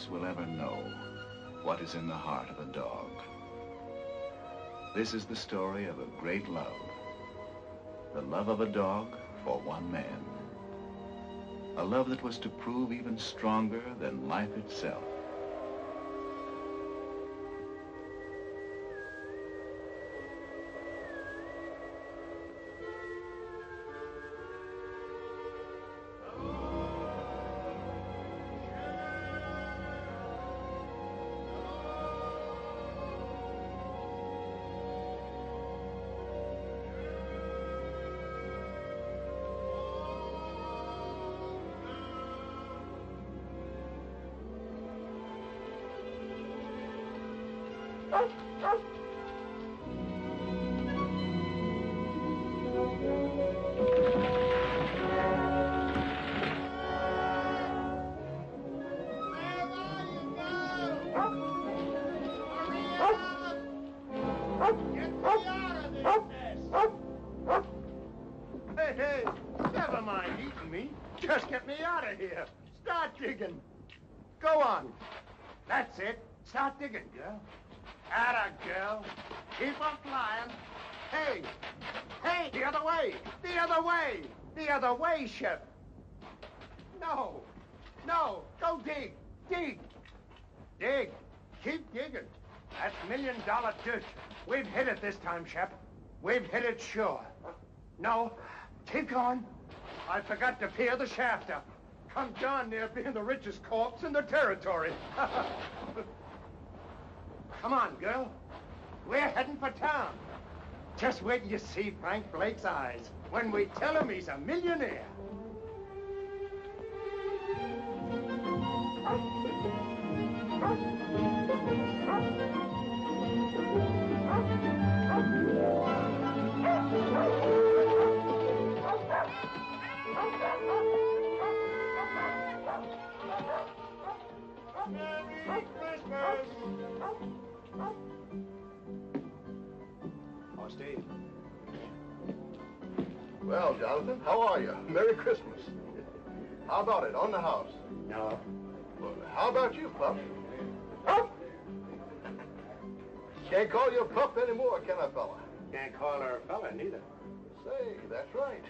us will ever know what is in the heart of a dog. This is the story of a great love. The love of a dog for one man. A love that was to prove even stronger than life itself. Hey, never mind eating me. Just get me out of here. Start digging. Go on. That's it. Start digging, girl. Atta, girl. Keep on flying. Hey, the other way. The other way. The other way, Shep. No. Go dig. Dig. Keep digging. That's $1-million dirt. We've hit it this time, Shep. We've hit it sure. No, keep going. I forgot to pier the shaft up. Come darn near being the richest corpse in the territory. Come on, girl. We're heading for town. Just wait till you see Frank Blake's eyes when we tell him he's a millionaire. Merry Christmas! Oh, Steve. Well, Jonathan, how are you? Merry Christmas. How about it, on the house? No. Well, how about you, Pup? Can't call you a pup anymore, can I, fella? Can't call her a fella, neither. Say, that's right.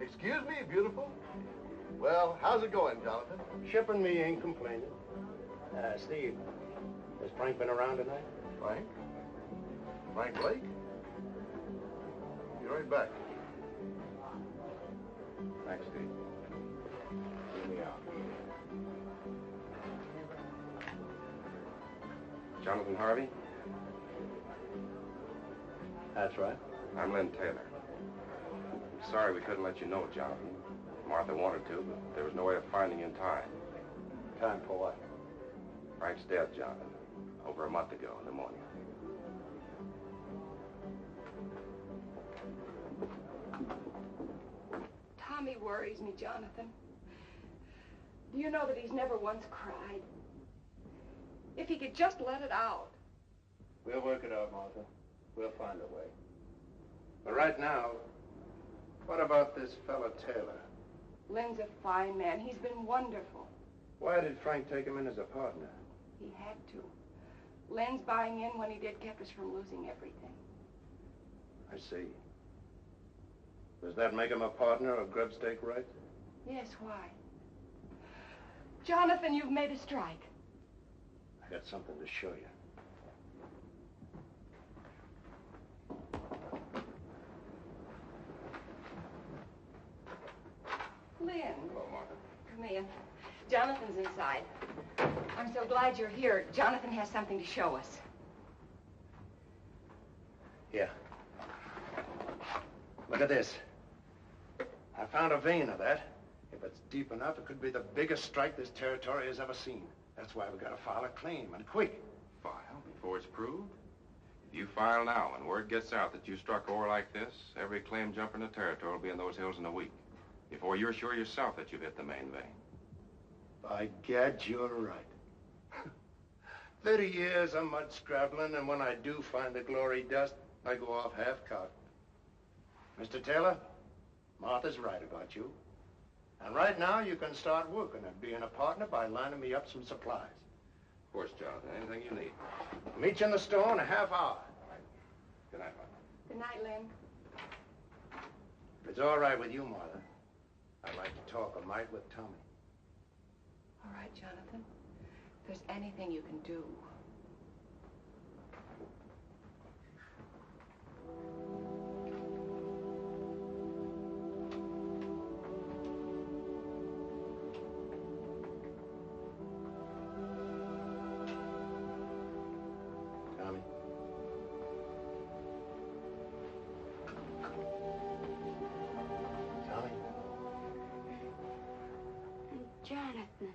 Excuse me, beautiful. Well, how's it going, Jonathan? Shipping me ain't complaining. Steve, has Frank been around tonight? Frank? Frank Blake? Be right back. Thanks, Steve. Here we are. Jonathan Harvey? That's right. I'm Lynn Taylor. I'm sorry we couldn't let you know, Jonathan. Martha wanted to, but there was no way of finding you in time. Time for what? Frank's dead, Jonathan. Over a month ago, pneumonia. Tommy worries me, Jonathan. Do you know that he's never once cried? If he could just let it out. We'll work it out, Martha. We'll find a way. But right now, what about this fella Taylor? Lynn's a fine man. He's been wonderful. Why did Frank take him in as a partner? He had to. Lynn's buying in when he did kept us from losing everything. I see. Does that make him a partner of grub stake rights? Yes, why? Jonathan, you've made a strike. I got something to show you. Lynn. Hello, Martha. Come in. Jonathan's inside. I'm so glad you're here. Jonathan has something to show us. Here. Look at this. I found a vein of that. If it's deep enough, it could be the biggest strike this territory has ever seen. That's why we gotta file a claim, and quick. File before it's proved? If you file now and word gets out that you struck ore like this, every claim jumper in the territory will be in those hills in a week. Before you're sure yourself that you've hit the main vein. By gad, you're right. 30 years of mud scrabbling, and when I do find the glory dust, I go off half-cocked. Mr. Taylor, Martha's right about you. And right now, you can start working at being a partner by lining me up some supplies. Of course, Jonathan. Anything you need. Meet you in the store in a half hour. Good night, Mother. Good night, Lynn. If it's all right with you, Martha, I'd like to talk a mite with Tommy. All right, Jonathan. If there's anything you can do. Tommy? Tommy? Jonathan.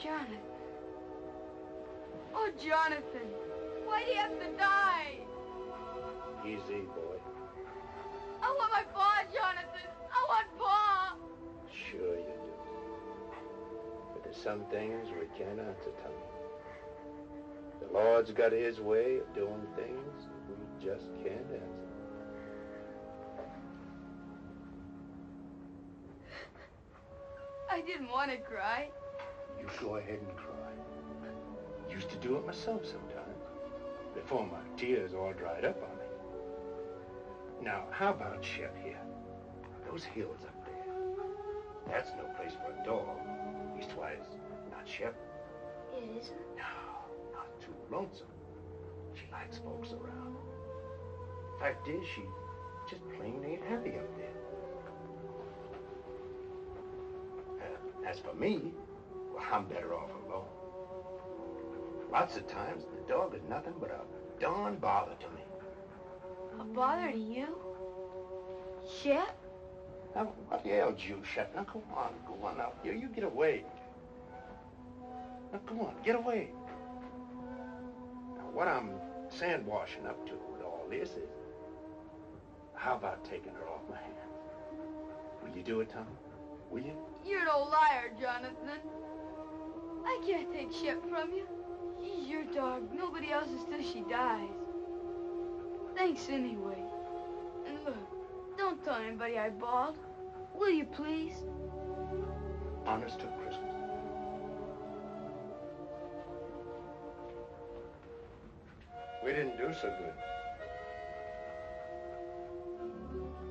Jonathan. Oh, Jonathan. Why do you have to die? Easy, boy. I want my paw, Jonathan. I want paw. Sure you do. But there's some things we can't answer, Tommy. The Lord's got his way of doing things we just can't answer. I didn't want to cry. You go ahead and cry. Used to do it myself sometimes, before my tears all dried up on me. Now, how about Shep here? Those hills up there. That's no place for a dog. Leastwise, not Shep. It isn't? No, not too lonesome. She likes folks around. Fact is, she just plain ain't happy up there. As for me, well, I'm better off alone. Lots of times, the dog is nothing but a darn bother to me. A bother to you? Shep? Now, what ails you, Shep? Now, go on now. You get away. Now, go on, get away. Now, what I'm sandwashing up to with all this is, how about taking her off my hands? Will you do it, Tommy? Will you? You're no liar, Jonathan. I can't take Shep from you. She's your dog. Nobody else's till she dies. Thanks anyway. And look, don't tell anybody I bawled. Will you please? Honest to Christmas. We didn't do so good.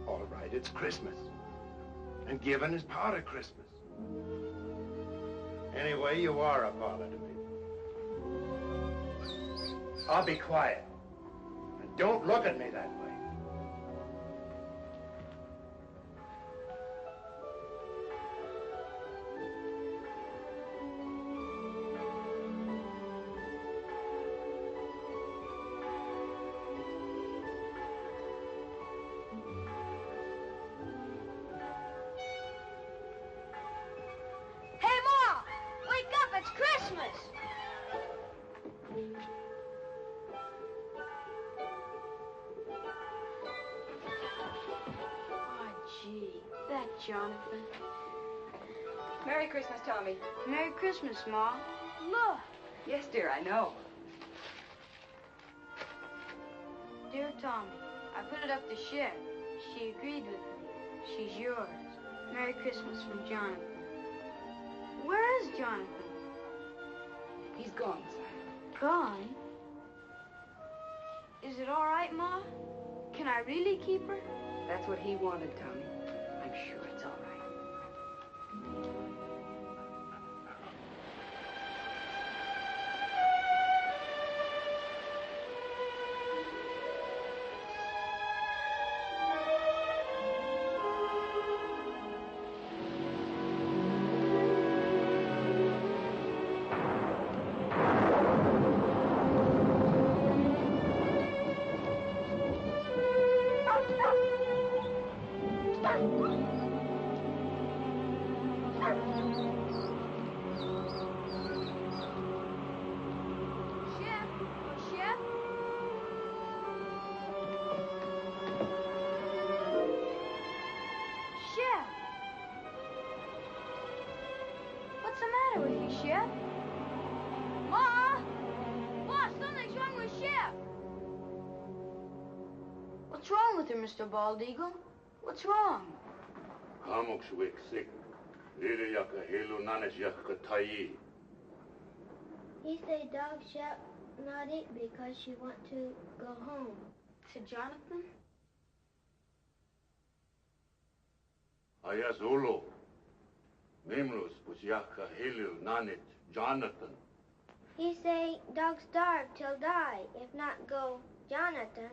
All right, it's Christmas. And giving is part of Christmas. Anyway, you are a bother to me. I'll be quiet. And don't look at me that way. Jonathan. Merry Christmas, Tommy. Merry Christmas, Ma. Look. Yes, dear, I know. Dear Tommy, I put it up to Shep. She agreed with me. She's yours. Merry Christmas from Jonathan. Where is Jonathan? He's gone, son. Gone? Is it all right, Ma? Can I really keep her? That's what he wanted, Tommy. I'm sure it's all right. Mr. Bald Eagle? What's wrong? He say dog shall not eat because she want to go home. To Jonathan? Aya Zulu. Mimlus Busyaka Hilu Nanit Jonathan. He say dog starve till die, if not go Jonathan.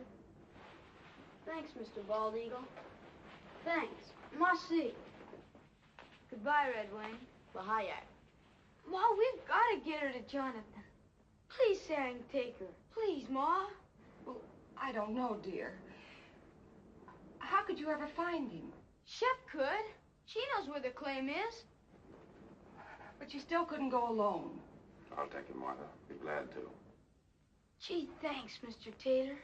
Thanks, Mr. Bald Eagle. Thanks. Merci. Goodbye, Red Wing. Bahayak. Ma, we've got to get her to Jonathan. Please say I can take her. Please, Ma. Well, I don't know, dear. How could you ever find him? Chef could. She knows where the claim is. But you still couldn't go alone. I'll take him, Martha. Be glad to. Gee, thanks, Mr. Tater.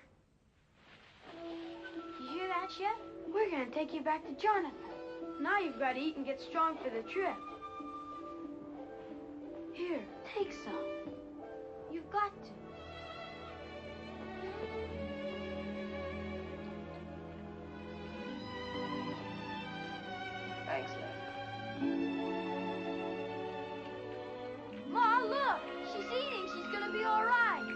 You hear that, Chef? We're gonna take you back to Jonathan. Now you've got to eat and get strong for the trip. Here, take some. You've got to. Thanks, Lassie. Ma, look! She's eating. She's gonna be all right.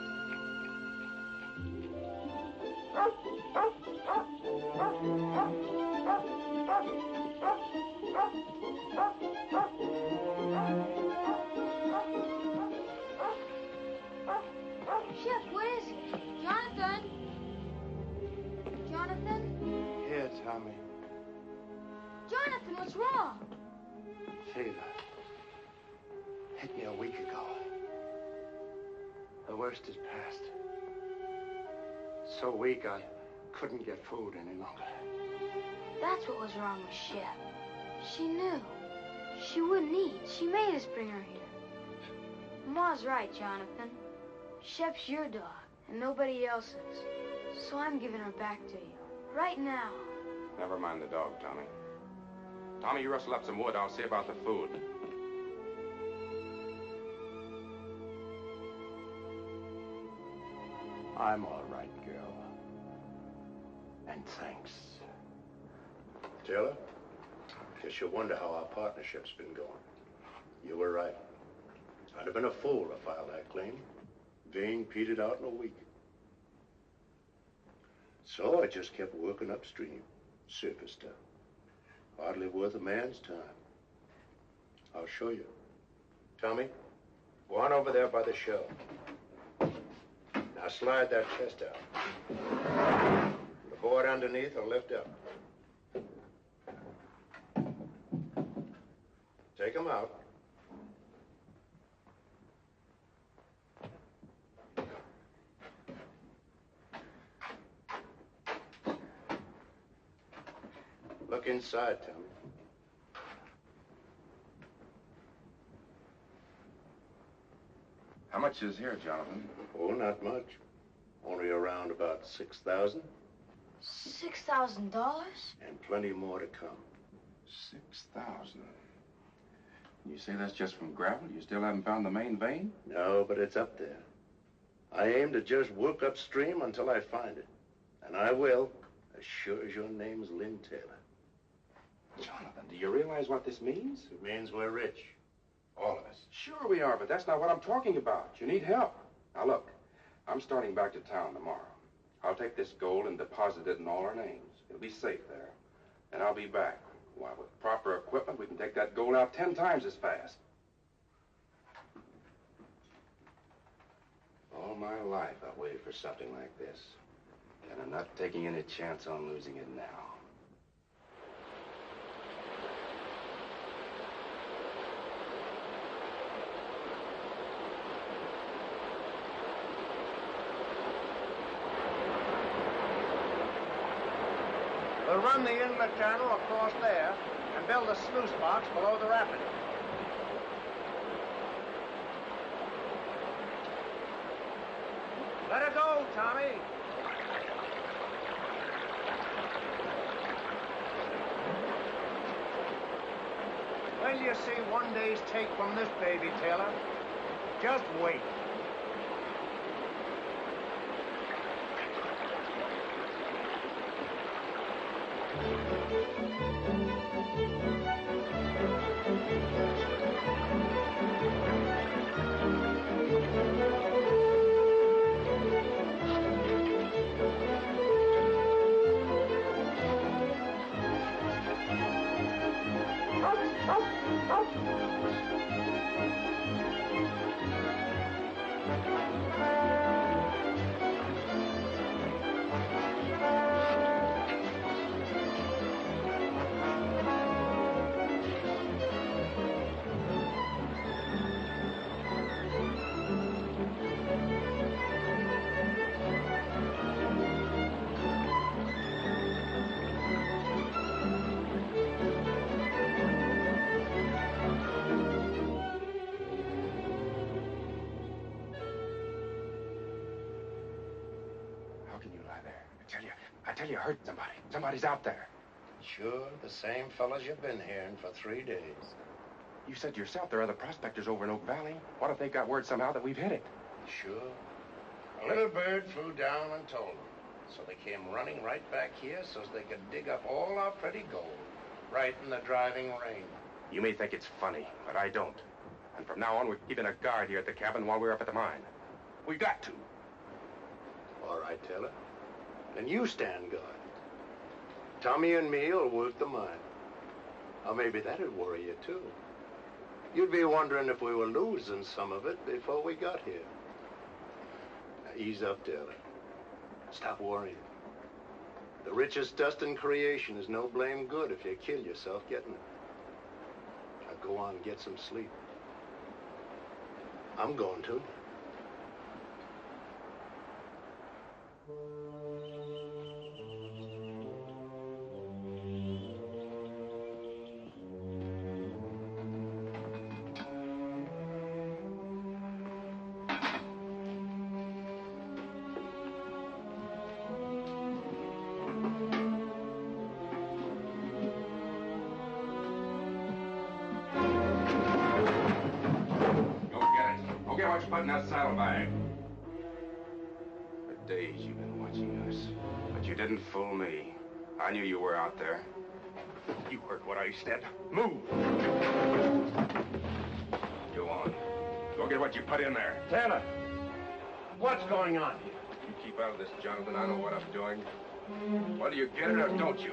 Chef, what is it? Jonathan? Jonathan? Here, Tommy. Jonathan, what's wrong? Fever. Hit me a week ago. The worst is past. So weak I couldn't get food any longer. That's what was wrong with Chef. She knew. She wouldn't eat. She made us bring her here. Ma's right, Jonathan. Chef's your dog, and nobody else's. So I'm giving her back to you. Right now. Never mind the dog, Tommy. Tommy, you rustle up some wood. I'll see about the food. I'm all right, girl. And thanks. Taylor, guess you wonder how our partnership's been going. You were right. I'd have been a fool to file that claim. Vein petered out in a week. So I just kept working upstream. Surface stuff. Hardly worth a man's time. I'll show you. Tommy, go on over there by the shelf. Now slide that chest out. The board underneath will lift up. Take them out. Look inside, Tommy. How much is here, Jonathan? Oh, not much. Only around about 6,000. $6,000? And plenty more to come. 6,000. You say that's just from gravel? You still haven't found the main vein? No, but it's up there. I aim to just work upstream until I find it. And I will, as sure as your name's Lynn Taylor. Jonathan, do you realize what this means? It means we're rich. All of us. Sure we are, but that's not what I'm talking about. You need help. Now look, I'm starting back to town tomorrow. I'll take this gold and deposit it in all our names. It'll be safe there. And I'll be back. Why, with proper equipment, we can take that gold out 10 times as fast. All my life, I've waited for something like this. And I'm not taking any chance on losing it now. We'll run the inlet channel across there and build a sluice box below the rapid. Let her go, Tommy. When do you see one day's take from this baby, Taylor? Just wait. I tell you, I heard somebody. Somebody's out there. Sure, the same fellas you've been hearing for 3 days. You said yourself there are other prospectors over in Oak Valley. What if they got word somehow that we've hit it? Sure. A little bird flew down and told them. So they came running right back here so they could dig up all our pretty gold. Right in the driving rain. You may think it's funny, but I don't. And from now on, we're keeping a guard here at the cabin while we're up at the mine. We got to. All right, Taylor. Then you stand guard. Tommy and me will work the mine. Or maybe that'd worry you, too. You'd be wondering if we were losing some of it before we got here. Now, ease up, Taylor. Stop worrying. The richest dust in creation is no blame good if you kill yourself getting it. Now, go on and get some sleep. I'm going to. Put in that saddlebag. For days you've been watching us, but you didn't fool me. I knew you were out there. You heard what I said. Move! Go on. Go get what you put in there. Taylor, what's going on here? You keep out of this, Jonathan. I know what I'm doing. Whether you get it or don't you?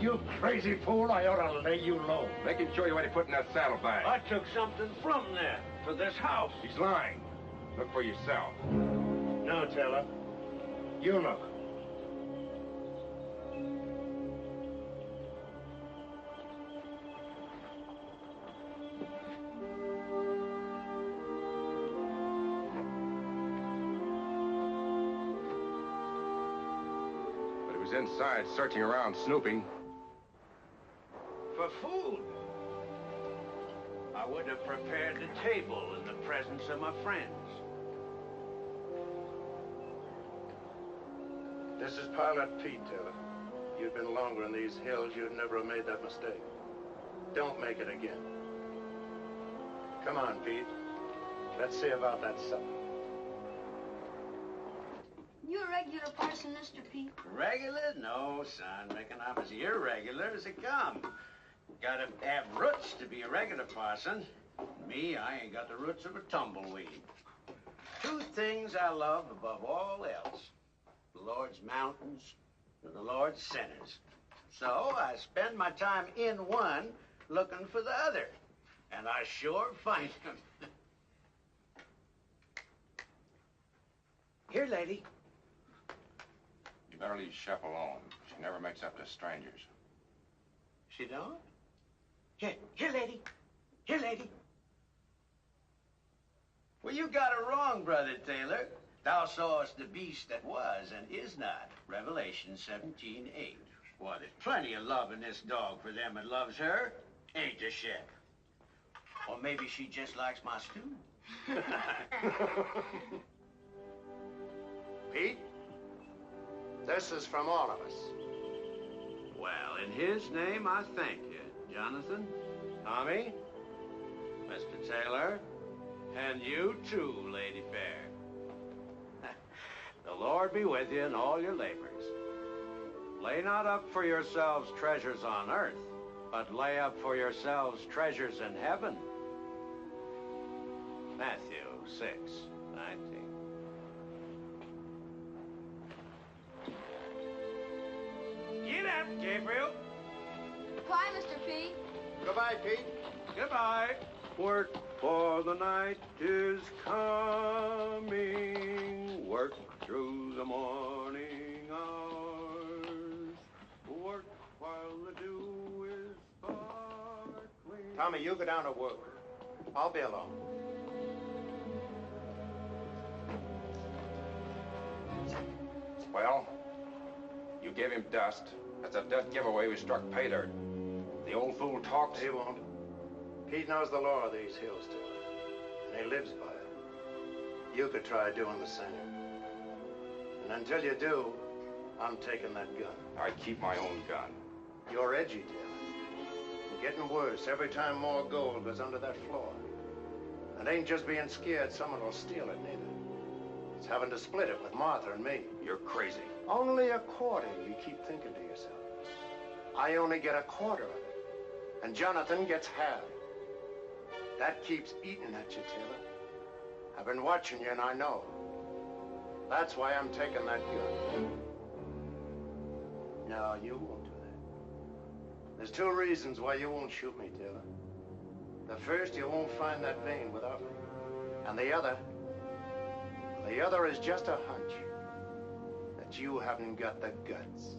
You crazy fool, I ought to lay you low. Make him show you what he put in that saddlebag. I took something from there for this house. He's lying. Look for yourself. No, Taylor. You look. But he was inside, searching around, snooping. For food. I would have prepared the table in the presence of my friends. This is Pilot Pete, Taylor. You'd been longer in these hills, you'd never have made that mistake. Don't make it again. Come on, Pete. Let's see about that supper. You a regular parson, Mr. Pete? Regular? No, son. Reckon I'm as irregular as it come. Gotta have roots to be a regular parson. Me, I ain't got the roots of a tumbleweed. 2 things I love above all else. The Lord's mountains and the Lord's sinners. So I spend my time in one looking for the other. And I sure find them. Here, lady. You better leave Shep alone. She never makes up to strangers. She don't? Here, lady. Here, lady. Well, you got it wrong, Brother Taylor. Thou sawest the beast that was and is not. Revelation 17:8. Why, there's plenty of love in this dog for them that loves her. Ain't there, Shep? Or maybe she just likes my stew. Pete, this is from all of us. Well, in his name, I thank you, Jonathan, Tommy, Mr. Taylor, and you too, Lady Fair. The Lord be with you in all your labors. Lay not up for yourselves treasures on earth, but lay up for yourselves treasures in heaven. Matthew 6, 19. Get up, Gabriel. Bye, Mr. P. Goodbye, Pete. Goodbye. Work for the night is coming. Work through the morning hours. Work while the dew is sparkling. Tommy, you go down to work. I'll be along. Well, you gave him dust. That's a dead giveaway we struck pay dirt. The old fool talks. He won't. Pete knows the law of these hills, Taylor, and he lives by it. You could try doing the same. And until you do, I'm taking that gun. I keep my own gun. You're edgy, Taylor. You're getting worse every time more gold goes under that floor. And ain't just being scared someone will steal it, neither. It's having to split it with Martha and me. You're crazy. Only a quarter, you keep thinking to yourself. I only get a quarter of it. And Jonathan gets half. That keeps eating at you, Taylor. I've been watching you and I know. That's why I'm taking that gun. No, you won't do that. There's 2 reasons why you won't shoot me, Taylor. The first, you won't find that vein without me. And the other is just a hunch that you haven't got the guts.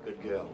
Good girl.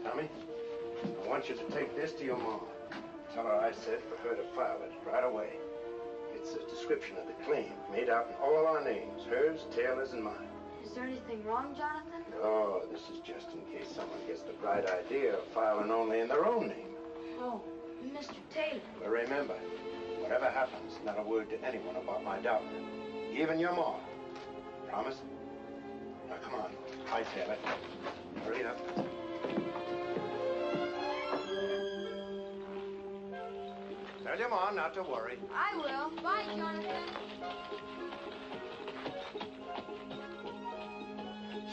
Tommy, I want you to take this to your mom. Tell her I said for her to file it right away. It's a description of the claim, made out in all our names, hers, Taylor's, and mine. Is there anything wrong, Jonathan? Oh, this is just in case someone gets the bright idea of filing only in their own name. Oh, Mr. Taylor. But remember, whatever happens, not a word to anyone about my daughter. Even your mom. Promise? Now, come on. Hi, Taylor. Hurry up. Tell your mom not to worry. I will. Bye, Jonathan.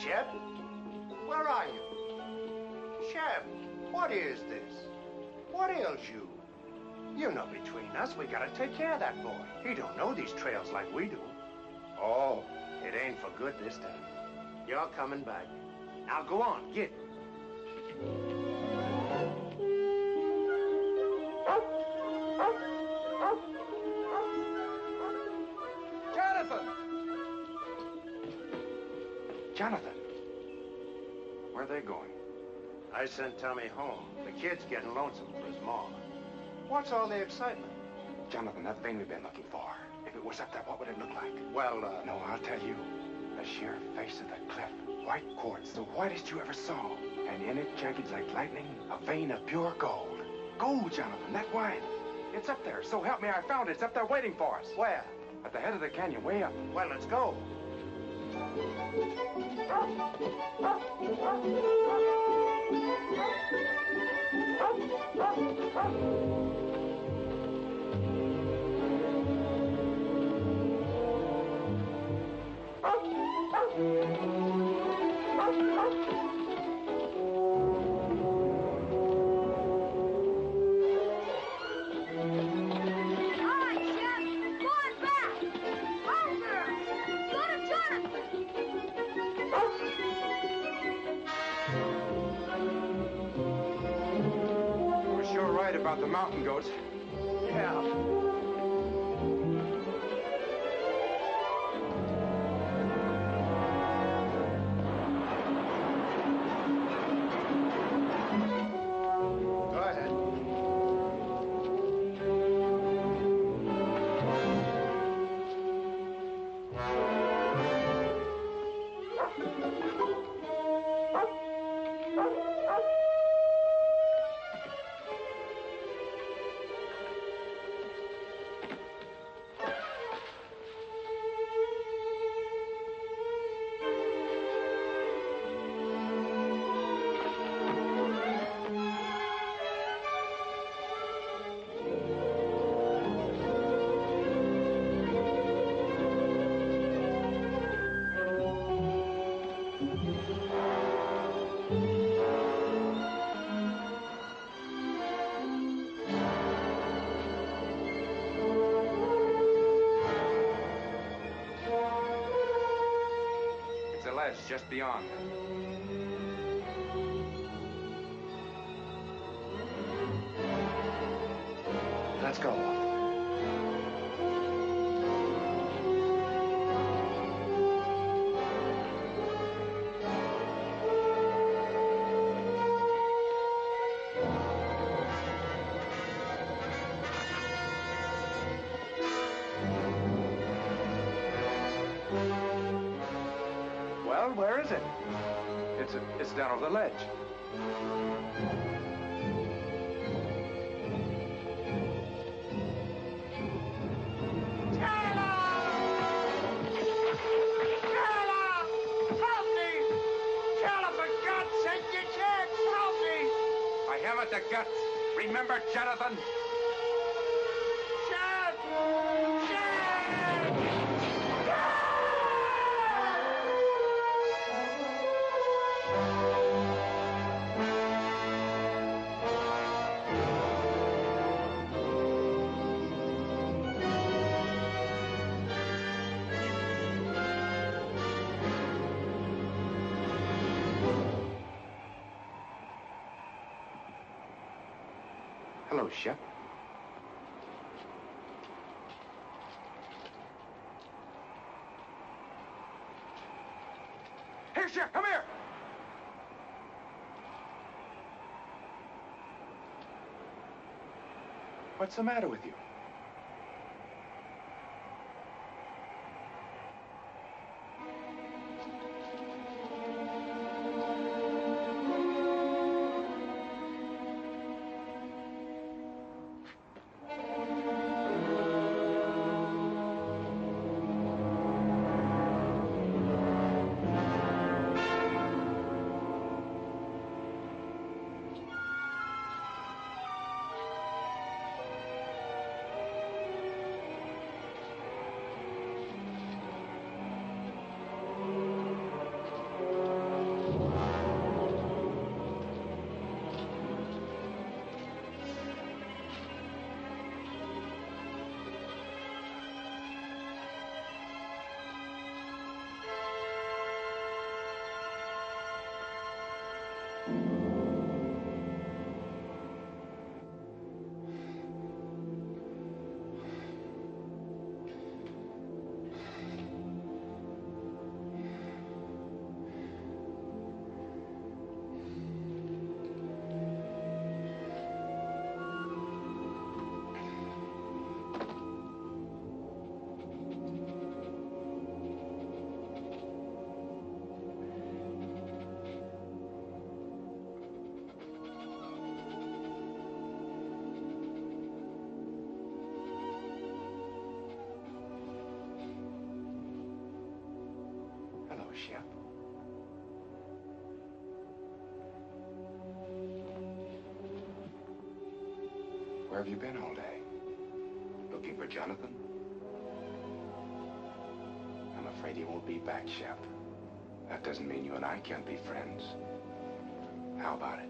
Shep? Where are you? Shep, what is this? What ails you? You know between us, we gotta take care of that boy. He don't know these trails like we do. Oh, it ain't for good this time. You're coming back. Now go on, get. Jonathan! Jonathan! Where are they going? I sent Tommy home. The kid's getting lonesome for his mom. What's all the excitement? Jonathan, that vein we've been looking for. If it was up there, what would it look like? Well, No, I'll tell you. The sheer face of the cliff. White quartz, the whitest you ever saw. And in it, jagged like lightning, a vein of pure gold. Gold, Jonathan, that wine. It's up there. So help me, I found it. It's up there waiting for us. Where? At the head of the canyon, way up. Well, let's go. About the mountain goats. Yeah. Go ahead. Just beyond. Let's go. Well, where is it? It's down over the ledge. The guts. Remember, Jonathan? Shep! Shep! Hello, Shep. Here, Shep, come here! What's the matter with you? Shep. Where have you been all day? Looking for Jonathan? I'm afraid he won't be back, Shep. That doesn't mean you and I can't be friends. How about it?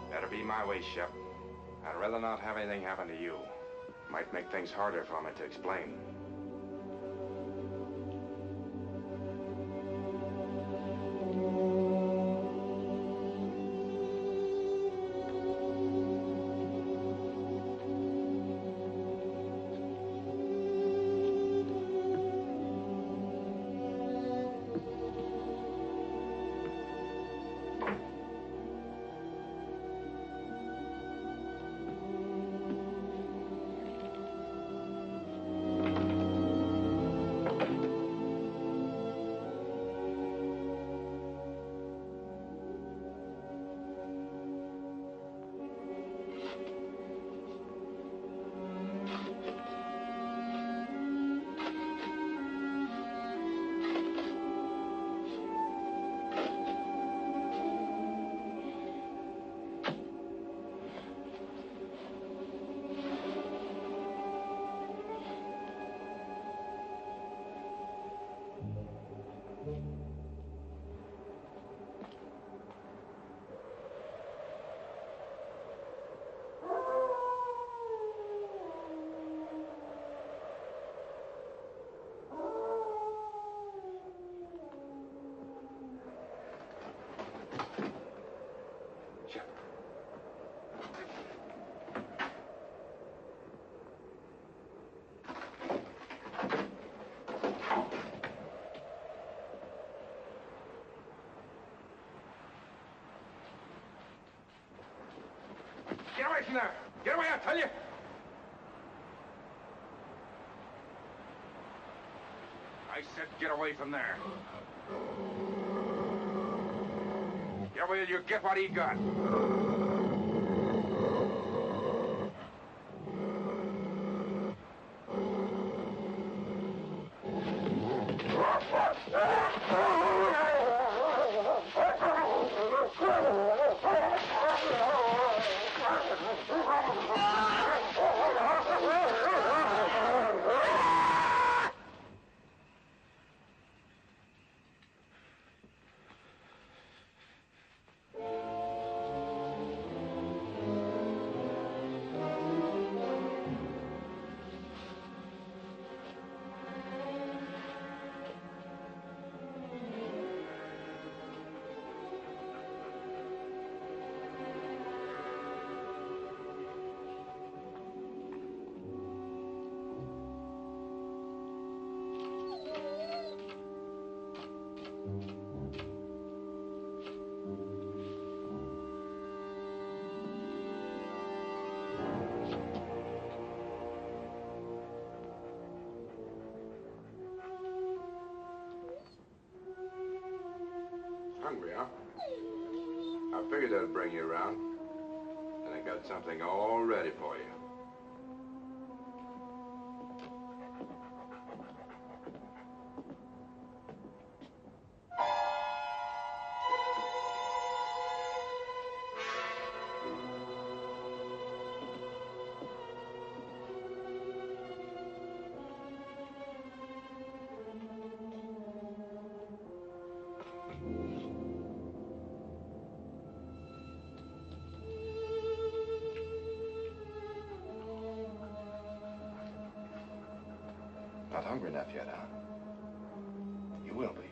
Better be my way, Shep. I'd rather not have anything happen to you. Might make things harder for me to explain. Get away from there! Get away, I tell you! I said get away from there. Get away, you get what he got. Hungry, huh? I figured that'd bring you around. And I got something all ready for you. Not hungry enough yet, huh? You will be.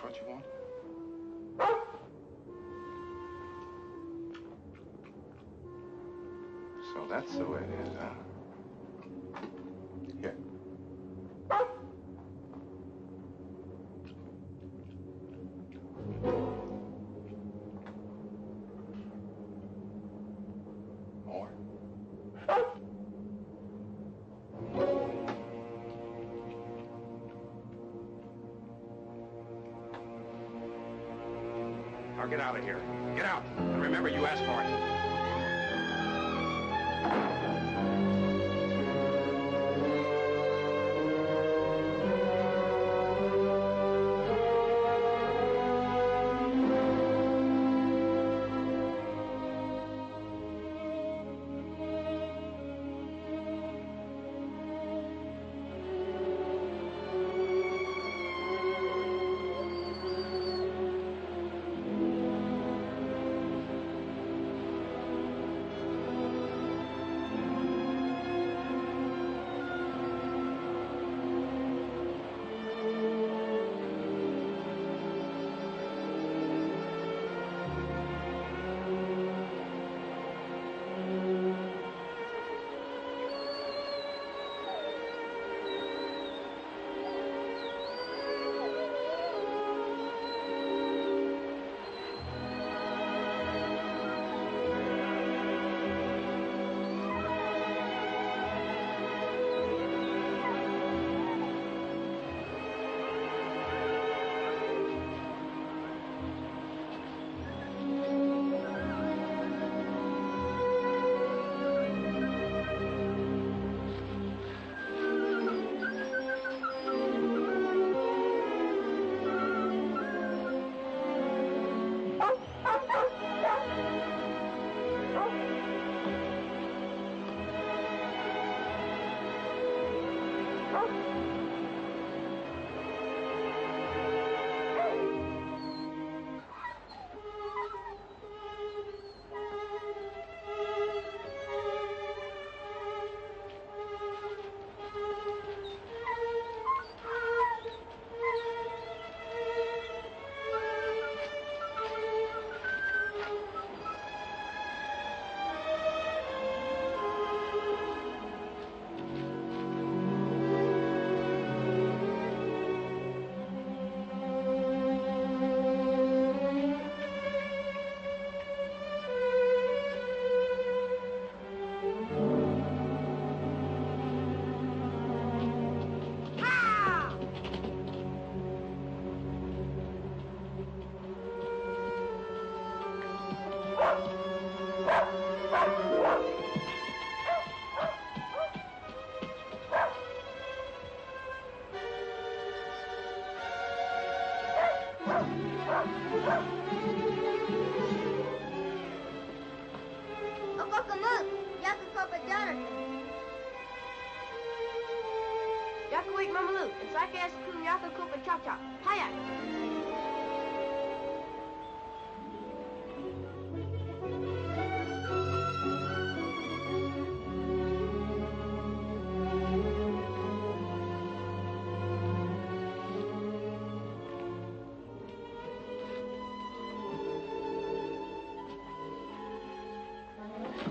this what you want? So that's the way it is, huh? Here. More? Now get out of here. Get out. And remember, you asked for it.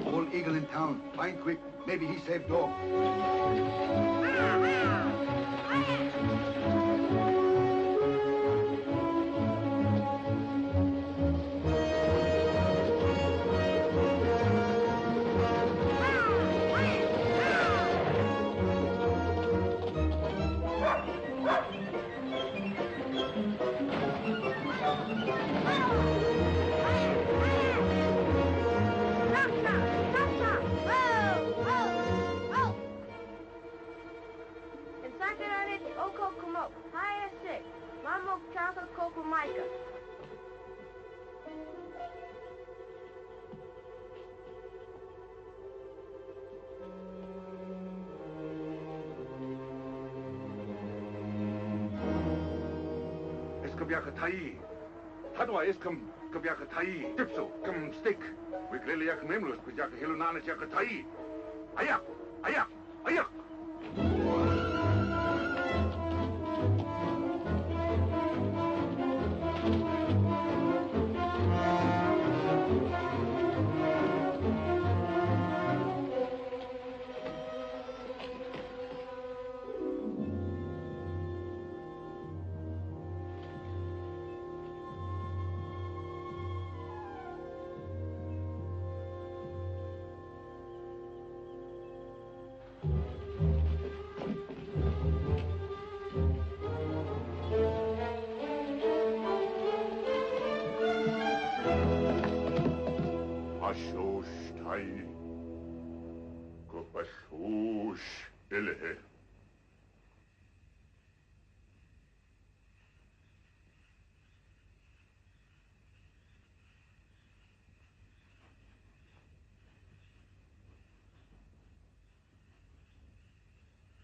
Old eagle in town. Find quick. Maybe he saved dog. Hadwa iskam kabyaka tai tipso kam stick. Wiklele yak memlos kujaka hilunana chaka tai. Ayak, ayak, ayak. Mashosh Tai. Kopashosh Ilhe.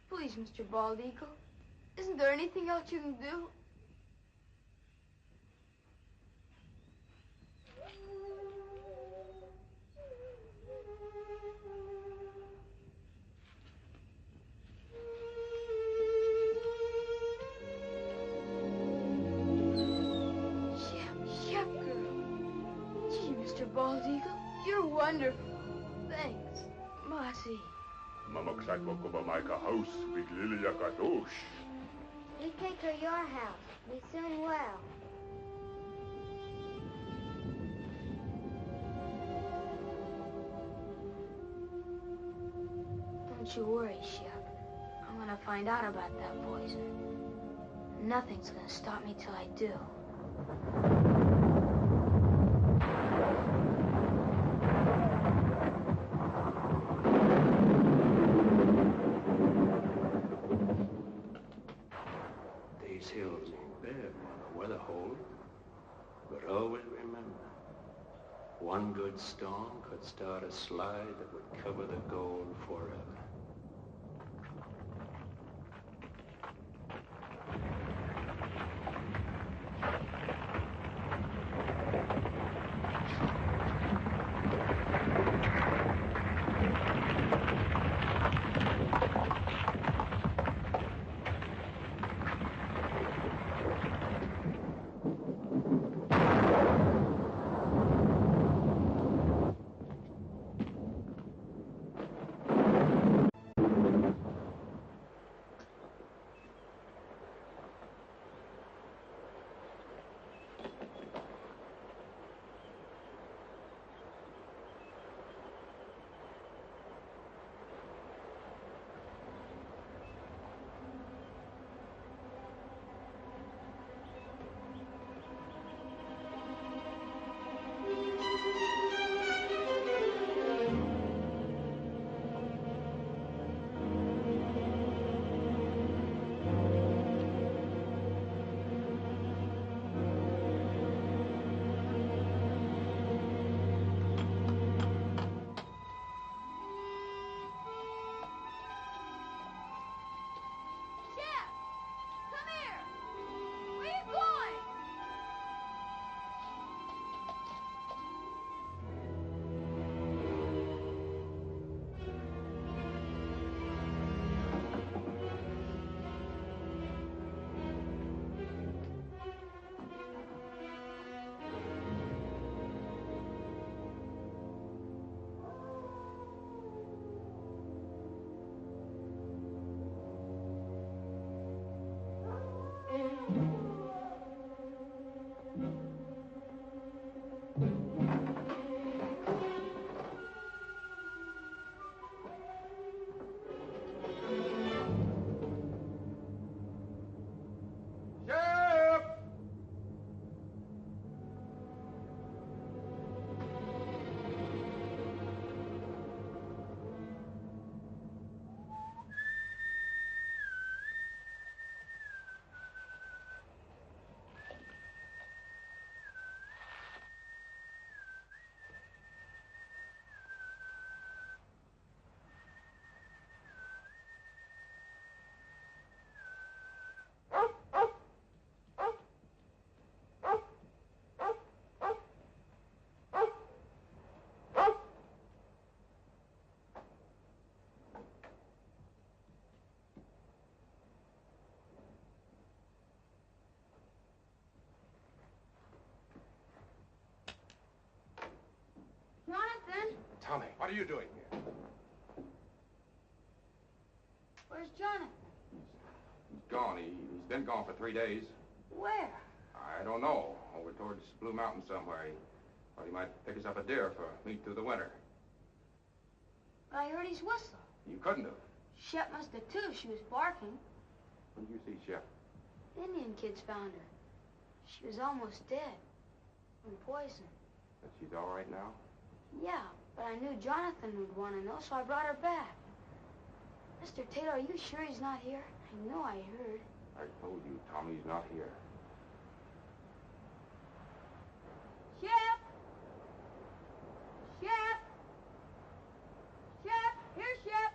Please, Mr. Bald Eagle, isn't there anything else you can do? Chef girl. Gee, Mr. Bald Eagle, you're wonderful. Thanks, Mossy. Mamaksako Maika house, Big Lily Yakadosh. We take her your house. Be soon well. Don't you worry, Shep. I'm gonna find out about that poison. Nothing's gonna stop me till I do. These hills ain't bad when the weather holds. But always remember, one good storm could start a slide that would cover the gold forever. Jonathan? Tommy, what are you doing here? Where's Jonathan? He's gone. He's been gone for 3 days. Where? I don't know. Over towards Blue Mountain somewhere. He thought he might pick us up a deer for meat through the winter. But I heard his whistle. You couldn't have. Shep must have too. She was barking. When did you see Shep? The Indian kids found her. She was almost dead. From poison. But she's all right now? Yeah, but I knew Jonathan would want to know, so I brought her back. Mr. Taylor, are you sure he's not here? I know I heard. I told you, Tommy's not here. Shep! Shep! Shep! Here, Shep!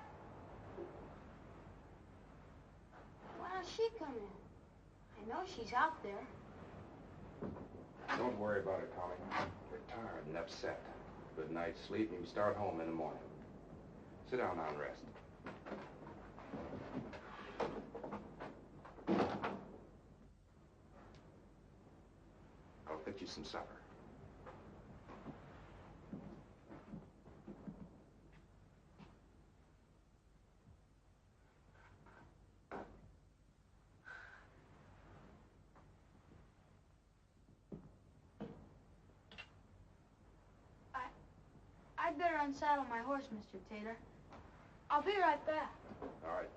Why don't she come in? I know she's out there. Don't worry about it, Tommy. You're tired and upset. Good night's sleep, and you can start home in the morning. Sit down now and rest. I'll fix you some supper. I'd better unsaddle my horse, Mr. Taylor. I'll be right back. All right,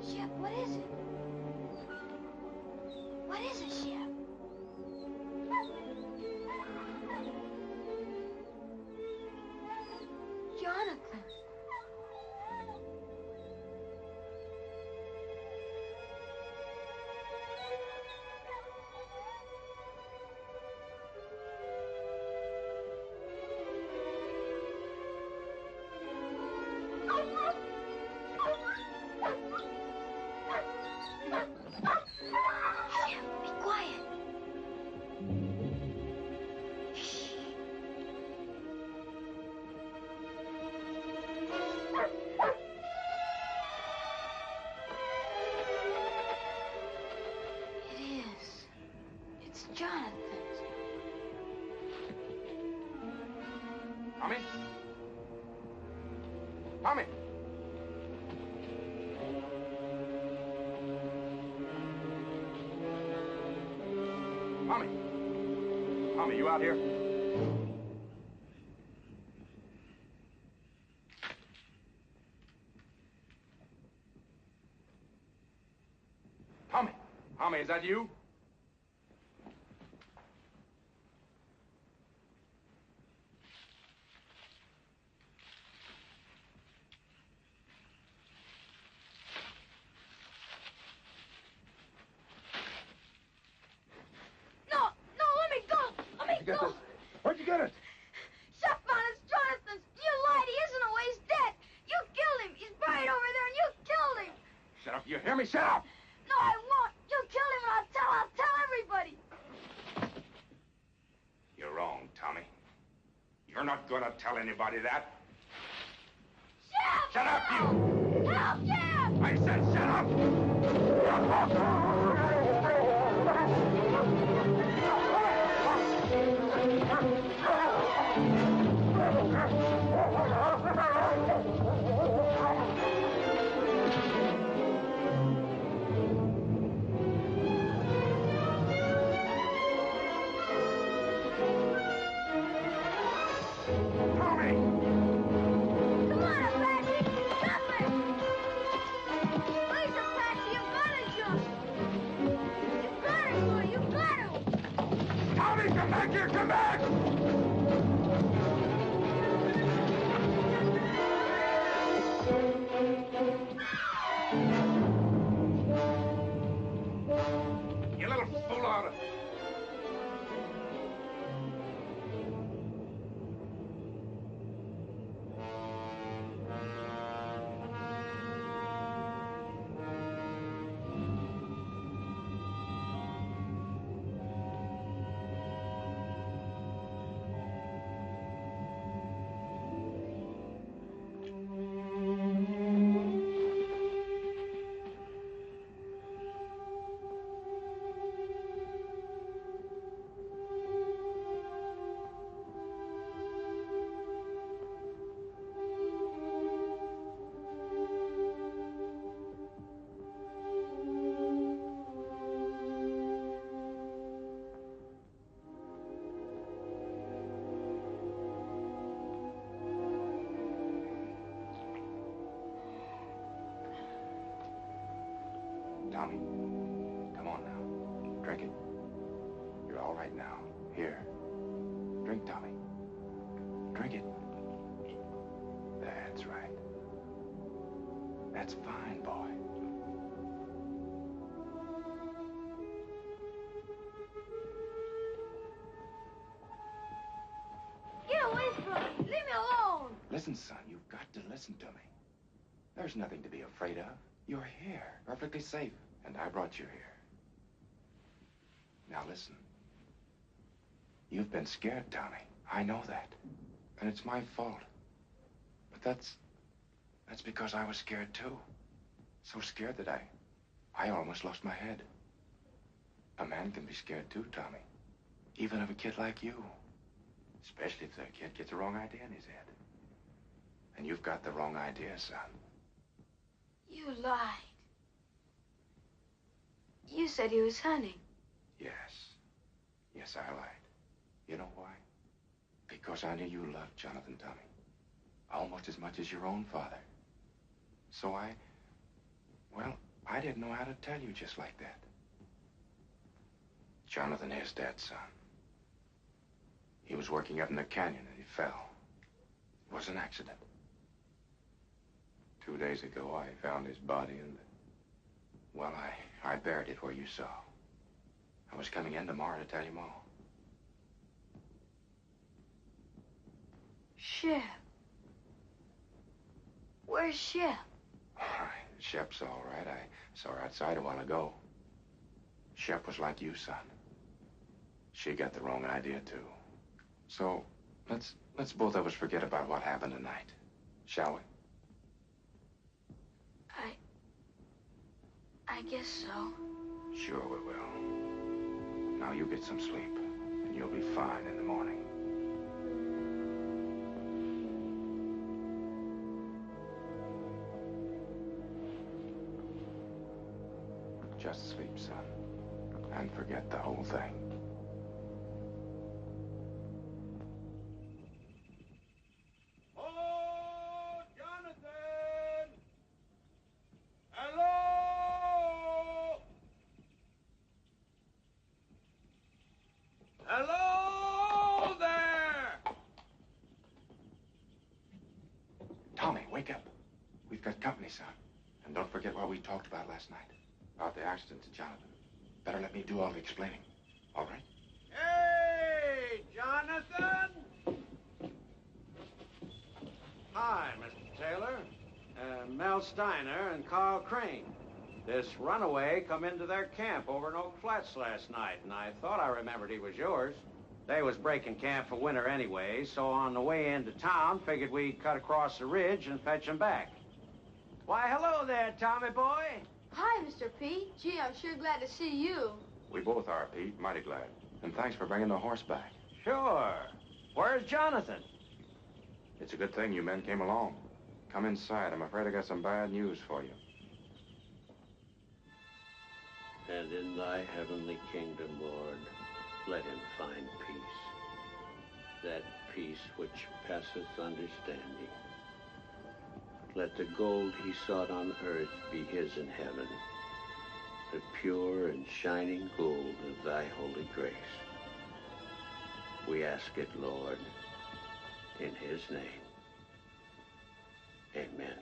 Shep, what is it? What is it, Shep? Jonathan. Shep, be quiet. Shh. It is. It's Jonathan's. Tommy? Tommy! Tommy! Tommy, you out here? Tommy! Tommy, is that you? No, let me go. Let me go. Where'd you get it? Shep found it's Jonathan's. You lied. He isn't away. He's dead. You killed him. He's buried over there, and you killed him. Shut up, you hear me? Shut up! No, I won't. You killed him, and I'll tell everybody. You're wrong, Tommy. You're not gonna tell anybody that. Shep! Shut up, you! Help, Shep! I said shut up! Tommy! Come on, Apache! Stop it! Please, Apache, you've got to jump! You've got to do it! You've got to! Tommy, come back here! Come back! You little fool out of... Tommy, come on now. Drink it. You're all right now. Here. Drink, Tommy. Drink it. That's right. That's fine, boy. Get away from me. Leave me alone. Listen, son, you've got to listen to me. There's nothing to be afraid of. You're here, perfectly safe, and I brought you here. Now listen. You've been scared, Tommy. I know that. And it's my fault. But that's because I was scared, too. So scared that I almost lost my head. A man can be scared, too, Tommy. Even of a kid like you. Especially if the kid gets the wrong idea in his head. And you've got the wrong idea, son. You lied. You said he was hunting. Yes. Yes, I lied. You know why? Because I knew you loved Jonathan, Tommy. Almost as much as your own father. So I didn't know how to tell you just like that. Jonathan is dead, son. He was working up in the canyon and he fell. It was an accident. 2 days ago, I found his body and, well, I buried it where you saw. I was coming in tomorrow to tell you all. Shep. Where's Shep? Shep's all right. I saw her outside a while ago. Shep was like you, son. She got the wrong idea, too. So, let's both of us forget about what happened tonight. Shall we? I guess so. Sure we will. Now you get some sleep, and you'll be fine in the morning. Just sleep, son, and forget the whole thing. Oh, Jonathan! Hello! Hello there! Tommy, wake up. We've got company, son. And don't forget what we talked about last night. About the accident to Jonathan. Better let me do all the explaining. All right? Hey, Jonathan! Hi, Mr. Taylor. Mel Steiner and Carl Crane. This runaway come into their camp over in Oak Flats last night, and I thought I remembered he was yours. They was breaking camp for winter anyway, so on the way into town, figured we'd cut across the ridge and fetch him back. Why, hello there, Tommy boy. Hi, Mr. P. Gee, I'm sure glad to see you. We both are, Pete. Mighty glad. And thanks for bringing the horse back. Sure. Where's Jonathan? It's a good thing you men came along. Come inside. I'm afraid I got some bad news for you. And in thy heavenly kingdom, Lord, let him find peace. That peace which passeth understanding. Let the gold he sought on earth be his in heaven, the pure and shining gold of thy holy grace. We ask it, Lord, in his name. Amen.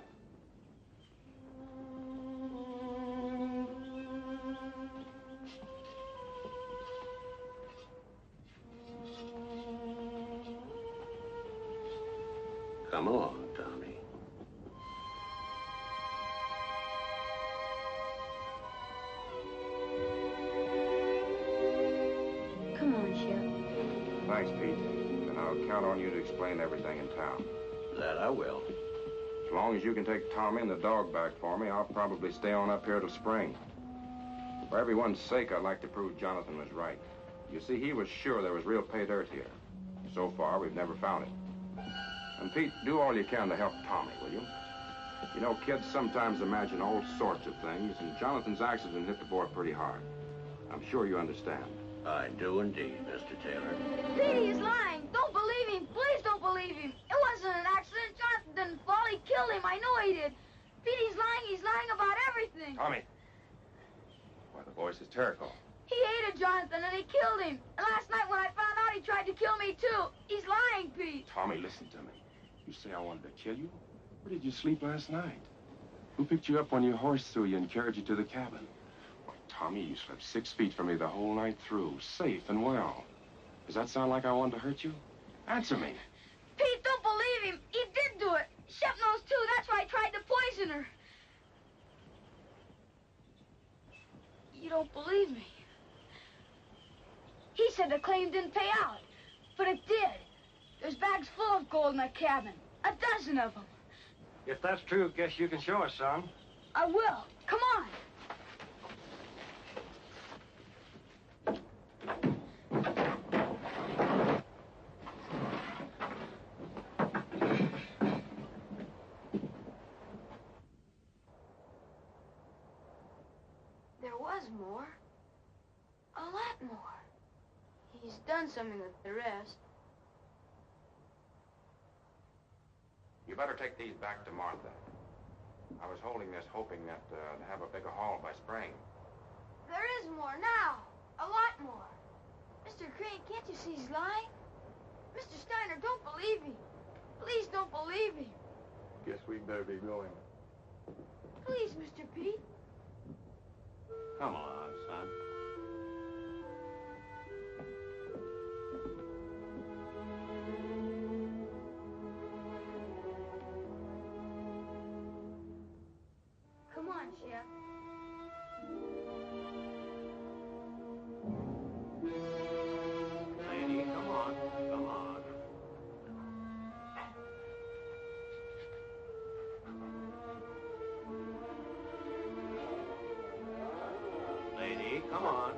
Come along, Tommy. Come on, Shep. Thanks, Pete. And I'll count on you to explain everything in town. That I will. As long as you can take Tommy and the dog back for me, I'll probably stay on up here till spring. For everyone's sake, I'd like to prove Jonathan was right. You see, he was sure there was real pay dirt here. So far, we've never found it. And Pete, do all you can to help Tommy, will you? You know, kids sometimes imagine all sorts of things, and Jonathan's accident hit the boy pretty hard. I'm sure you understand. I do indeed, Mr. Taylor. Petey is lying. Don't believe him. Please don't believe him. It wasn't an accident. Jonathan didn't fall. He killed him. I know he did. Petey's lying. He's lying about everything. Tommy, voice is Terrico. He hated Jonathan and he killed him. And last night when I found out, he tried to kill me too. He's lying, Pete. Tommy, listen to me. You say I wanted to kill you? Where did you sleep last night? Who picked you up when your horse threw you and carried you to the cabin? Well, Tommy, you slept 6 feet from me the whole night through, safe and well. Does that sound like I wanted to hurt you? Answer me. Pete, don't believe him. He did do it. Shep knows too. That's why he tried to poison her. You don't believe me. He said the claim didn't pay out, but it did. There's bags full of gold in that cabin. 12 of them. If that's true, guess you can show us some. I will. Come on. There was more. A lot more. He's done something with the rest. You better take these back to Martha. I was holding this hoping that to have a bigger haul by spring. There is more now. A lot more. Mr. Crane, can't you see he's lying? Mr. Steiner, don't believe him. Please don't believe him. Guess we'd better be going. Please, Mr. Pete. Come on, son. Come on, Shep. Lady, come on. Come on. Lady, come on.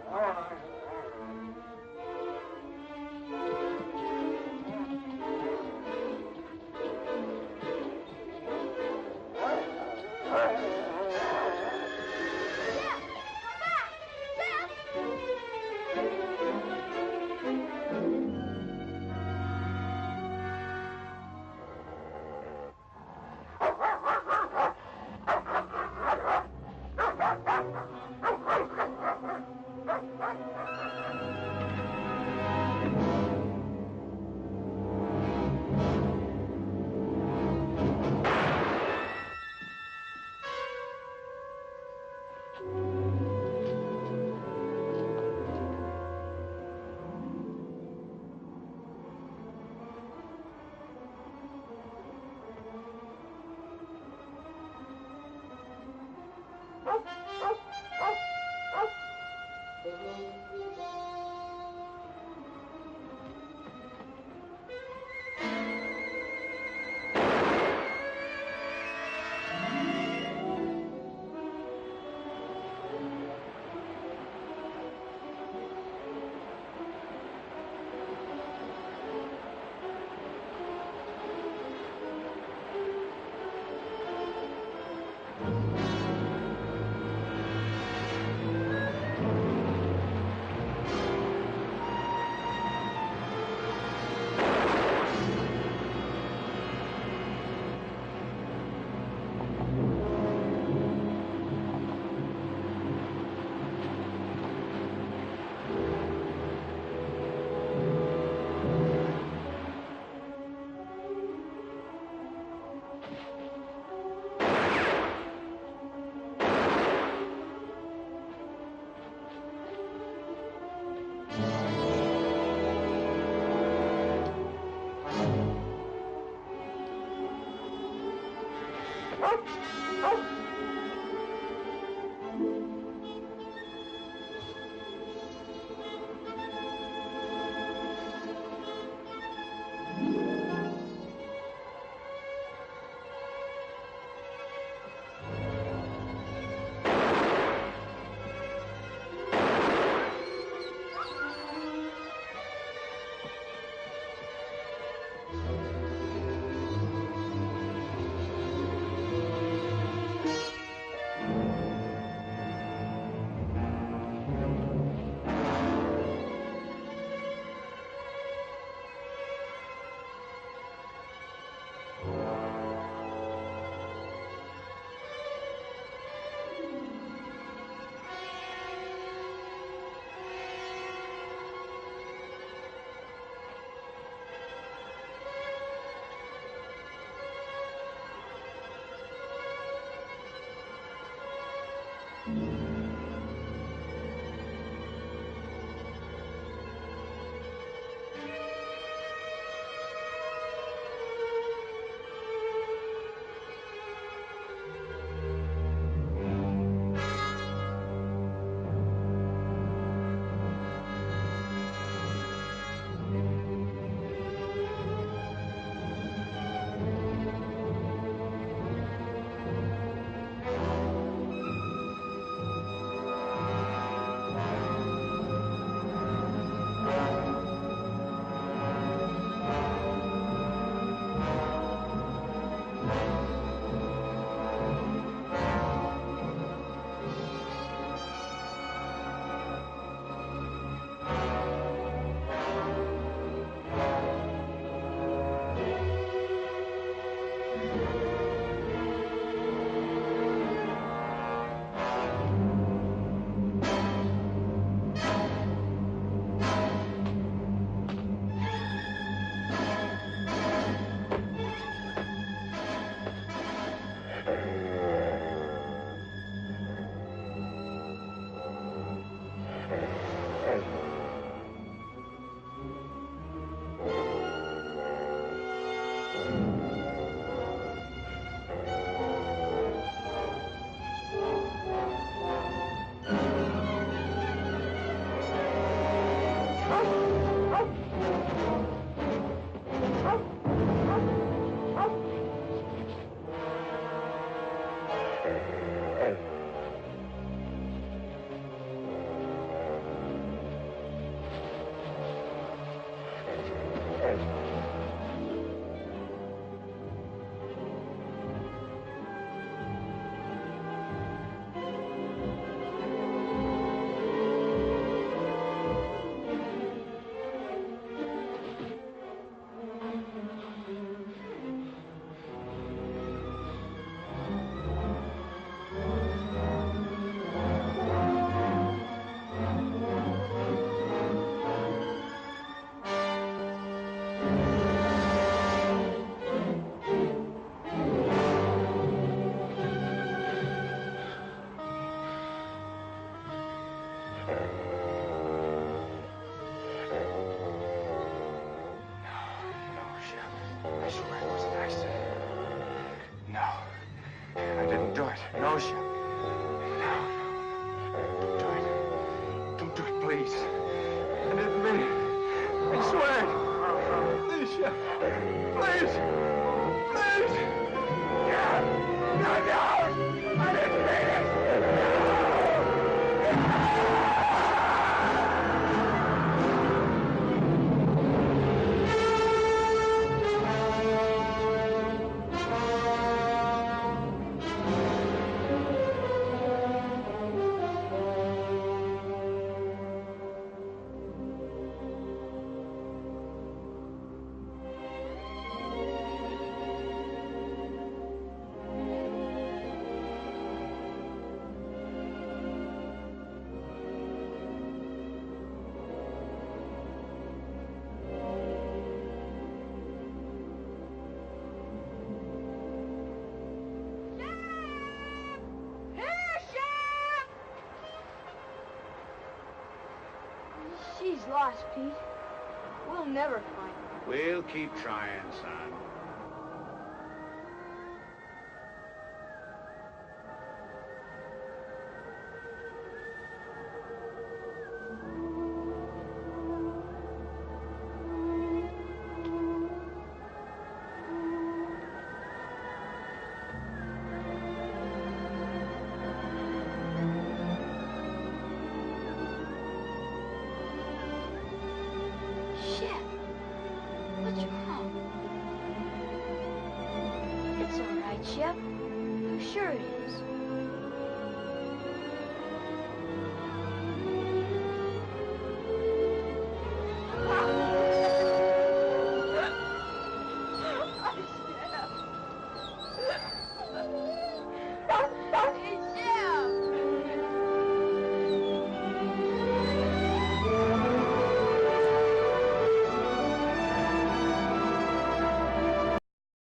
Please. I didn't mean it. I swear. Please, Chef. Please. Please. No, I didn't mean it. She's lost, Pete. We'll never find her. We'll keep trying, son. It's all right, Shep. I'm sure it is.